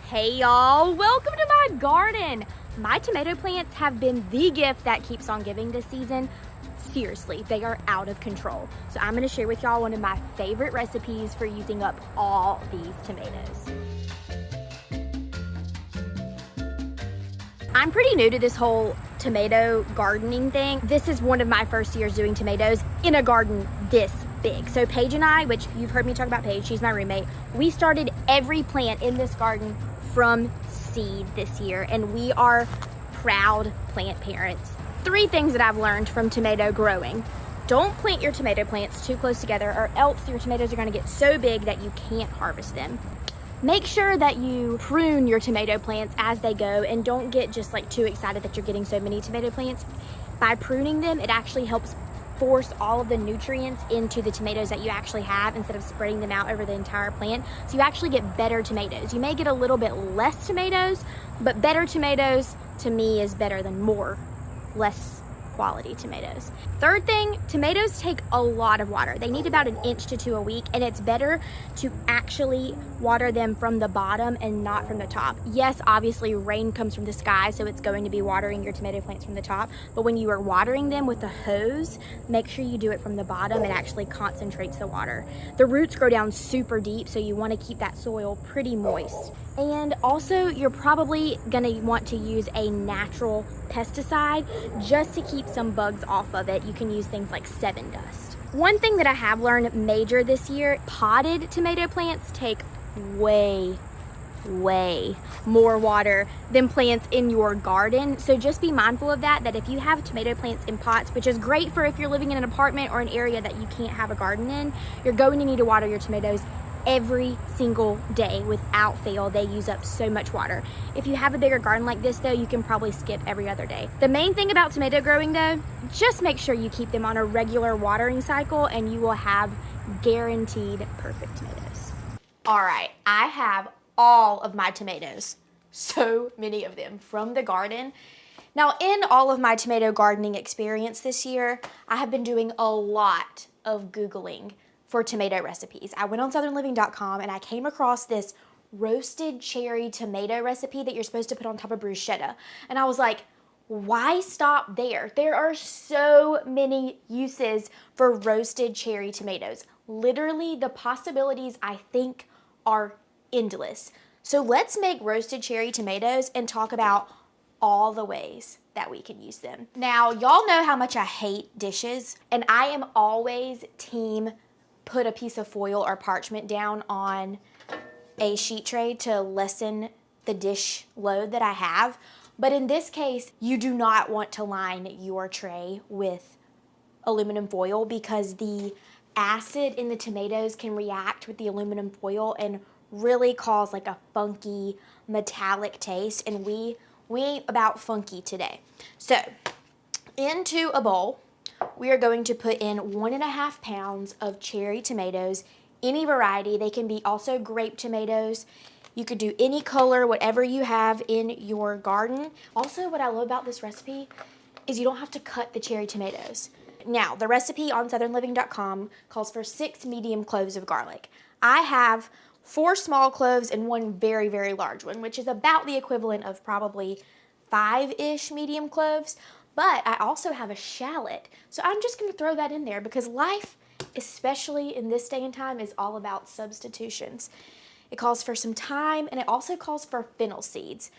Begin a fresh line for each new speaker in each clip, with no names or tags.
Hey y'all, welcome to my garden. My tomato plants have been the gift that keeps on giving this season. Seriously, they are out of control. So I'm gonna share with y'all one of my favorite recipes for using up all these tomatoes. I'm pretty new to this whole tomato gardening thing. This is one of my first years doing tomatoes in a garden this big. So Paige and I, which you've heard me talk about Paige, she's my roommate, we started every plant in this garden from seed this year, and we are proud plant parents. 3 things that I've learned from tomato growing. Don't plant your tomato plants too close together, or else your tomatoes are gonna get so big that you can't harvest them. Make sure that you prune your tomato plants as they go, and don't get just like too excited that you're getting so many tomato plants. By pruning them, it actually helps force all of the nutrients into the tomatoes that you actually have instead of spreading them out over the entire plant. So you actually get better tomatoes. You may get a little bit less tomatoes, but better tomatoes to me is better than less quality tomatoes. Third thing, tomatoes take a lot of water. They need about 1 inch to 2 a week, and it's better to actually water them from the bottom and not from the top. Yes, obviously rain comes from the sky, so it's going to be watering your tomato plants from the top, but when you are watering them with a hose, make sure you do it from the bottom. It actually concentrates the water. The roots grow down super deep, so you want to keep that soil pretty moist. And also, you're probably gonna want to use a natural pesticide just to keep some bugs off of it. You can use things like 7 dust. One thing that I have learned major this year, potted tomato plants take way more water than plants in your garden. So just be mindful of that if you have tomato plants in pots, which is great for if you're living in an apartment or an area that you can't have a garden in, you're going to need to water your tomatoes every single day without fail. They use up so much water. If you have a bigger garden like this though, you can probably skip every other day. The main thing about tomato growing though, just make sure you keep them on a regular watering cycle and you will have guaranteed perfect tomatoes. All right, I have all of my tomatoes, so many of them from the garden. Now in all of my tomato gardening experience this year, I have been doing a lot of Googling for tomato recipes. I went on southernliving.com and I came across this roasted cherry tomato recipe that you're supposed to put on top of bruschetta. And I was like, why stop there? There are so many uses for roasted cherry tomatoes. Literally, the possibilities I think are endless. So let's make roasted cherry tomatoes and talk about all the ways that we can use them. Now, y'all know how much I hate dishes, and I am always team put a piece of foil or parchment down on a sheet tray to lessen the dish load that I have. But in this case, you do not want to line your tray with aluminum foil because the acid in the tomatoes can react with the aluminum foil and really cause like a funky metallic taste, and we ain't about funky today. So into a bowl, we are going to put in 1.5 pounds of cherry tomatoes, any variety. They can be also grape tomatoes. You could do any color, whatever you have in your garden. Also, what I love about this recipe is you don't have to cut the cherry tomatoes. Now, the recipe on southernliving.com calls for 6 medium cloves of garlic. I have 4 small cloves and 1 very, very large one, which is about the equivalent of probably 5-ish medium cloves. But I also have a shallot, so I'm just going to throw that in there because life, especially in this day and time, is all about substitutions. It calls for some thyme, and it also calls for fennel seeds,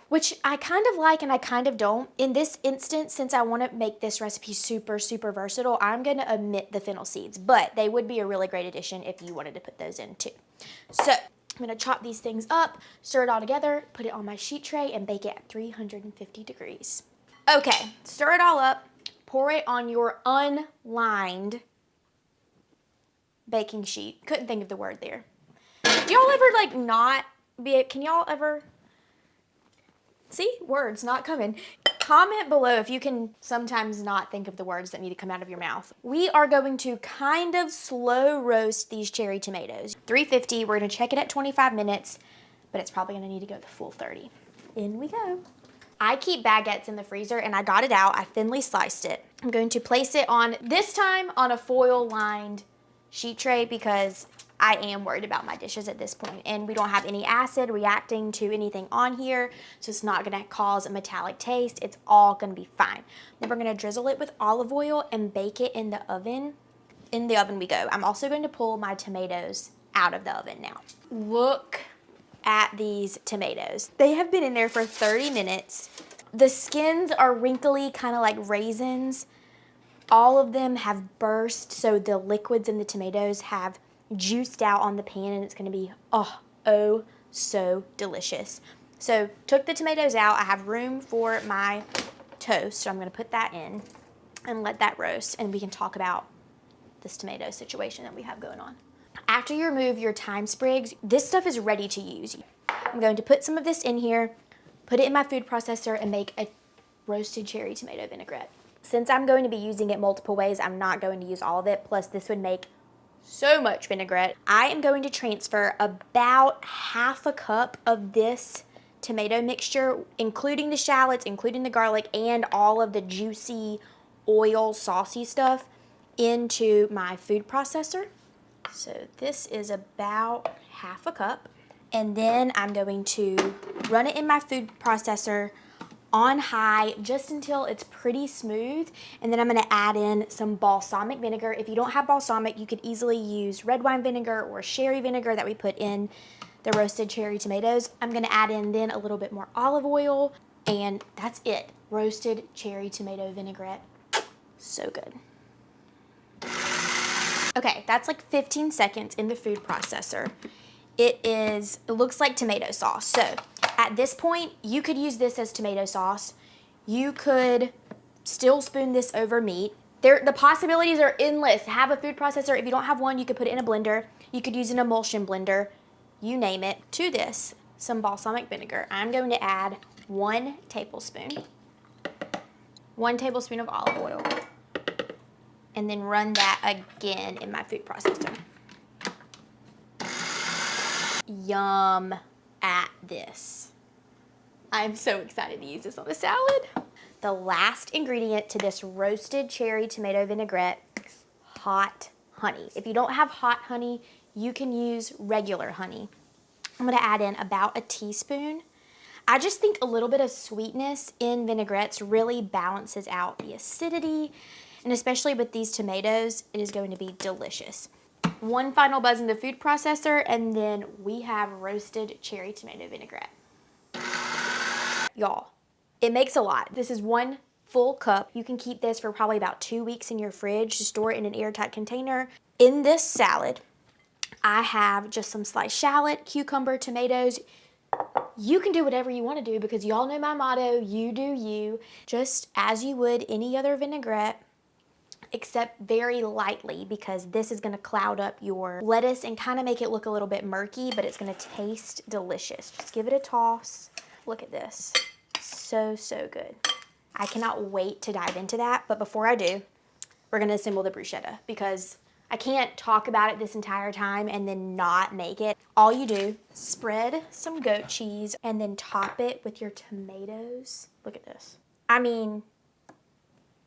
which I kind of like and I kind of don't. In this instance, since I want to make this recipe super, super versatile, I'm going to omit the fennel seeds, but they would be a really great addition if you wanted to put those in too. So I'm going to chop these things up, stir it all together, put it on my sheet tray, and bake it at 350 degrees. Okay, stir it all up, pour it on your unlined baking sheet. Couldn't think of the word there. Do y'all ever can y'all ever, see, words not coming. Comment below if you can sometimes not think of the words that need to come out of your mouth. We are going to kind of slow roast these cherry tomatoes. 350, we're gonna check it at 25 minutes, but it's probably gonna need to go the full 30. In we go. I keep baguettes in the freezer and I got it out. I thinly sliced it. I'm going to place it on, this time on a foil lined sheet tray because I am worried about my dishes at this point, and we don't have any acid reacting to anything on here, so it's not gonna cause a metallic taste. It's all gonna be fine. Then we're gonna drizzle it with olive oil and bake it in the oven. In the oven we go. I'm also going to pull my tomatoes out of the oven now. Look at these tomatoes. They have been in there for 30 minutes. The skins are wrinkly, kind of like raisins. All of them have burst, so the liquids in the tomatoes have juiced out on the pan, and it's gonna be, oh, so delicious. So took the tomatoes out. I have room for my toast, so I'm gonna put that in and let that roast, and we can talk about this tomato situation that we have going on. After you remove your thyme sprigs, this stuff is ready to use. I'm going to put some of this in here, put it in my food processor, and make a roasted cherry tomato vinaigrette. Since I'm going to be using it multiple ways, I'm not going to use all of it, plus this would make so much vinaigrette. I am going to transfer about half a cup of this tomato mixture, including the shallots, including the garlic, and all of the juicy oil saucy stuff, into my food processor. So this is about half a cup. And then I'm going to run it in my food processor on high just until it's pretty smooth. And then I'm gonna add in some balsamic vinegar. If you don't have balsamic, you could easily use red wine vinegar or sherry vinegar that we put in the roasted cherry tomatoes. I'm gonna add in then a little bit more olive oil, and that's it. Roasted cherry tomato vinaigrette. So good. Okay, that's like 15 seconds in the food processor. It looks like tomato sauce. So at this point, you could use this as tomato sauce. You could still spoon this over meat. The possibilities are endless. Have a food processor. If you don't have one, you could put it in a blender. You could use an emulsion blender, you name it. To this, some balsamic vinegar. I'm going to add 1 tablespoon. 1 tablespoon of olive oil. And then run that again in my food processor. Yum at this. I'm so excited to use this on the salad. The last ingredient to this roasted cherry tomato vinaigrette, hot honey. If you don't have hot honey, you can use regular honey. I'm gonna add in about a teaspoon. I just think a little bit of sweetness in vinaigrettes really balances out the acidity, and especially with these tomatoes, it is going to be delicious. 1 final buzz in the food processor, and then we have roasted cherry tomato vinaigrette. Y'all, it makes a lot. This is 1 full cup. You can keep this for probably about 2 weeks in your fridge to store it in an airtight container. In this salad, I have just some sliced shallot, cucumber, tomatoes. You can do whatever you want to do, because y'all know my motto, you do you, just as you would any other vinaigrette, except very lightly, because this is going to cloud up your lettuce and kind of make it look a little bit murky, but it's going to taste delicious. Just give it a toss. Look at this. So, so good. I cannot wait to dive into that, but before I do, we're going to assemble the bruschetta, because I can't talk about it this entire time and then not make it. All you do, spread some goat cheese and then top it with your tomatoes. Look at this. I mean,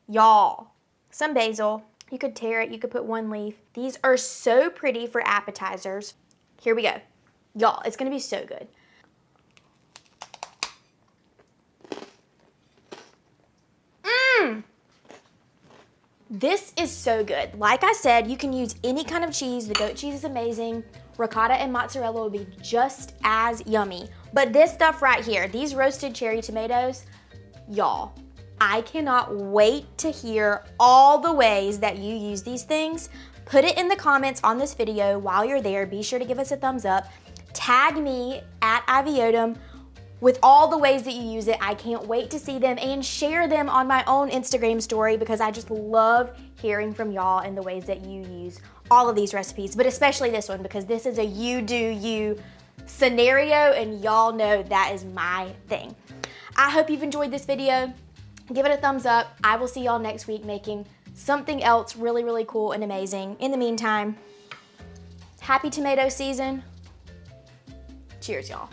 y'all. Some basil. You could tear it. You could put 1 leaf. These are so pretty for appetizers. Here we go. Y'all, it's going to be so good. This is so good. Like I said, you can use any kind of cheese. The goat cheese is amazing. Ricotta and mozzarella will be just as yummy. But this stuff right here, these roasted cherry tomatoes, y'all, I cannot wait to hear all the ways that you use these things. Put it in the comments on this video while you're there. Be sure to give us a thumbs up. Tag me at Odom with all the ways that you use it. I can't wait to see them, and share them on my own Instagram story, because I just love hearing from y'all and the ways that you use all of these recipes, but especially this one, because this is a you do you scenario, and y'all know that is my thing. I hope you've enjoyed this video. Give it a thumbs up. I will see y'all next week making something else really, really cool and amazing. In the meantime, happy tomato season. Cheers, y'all.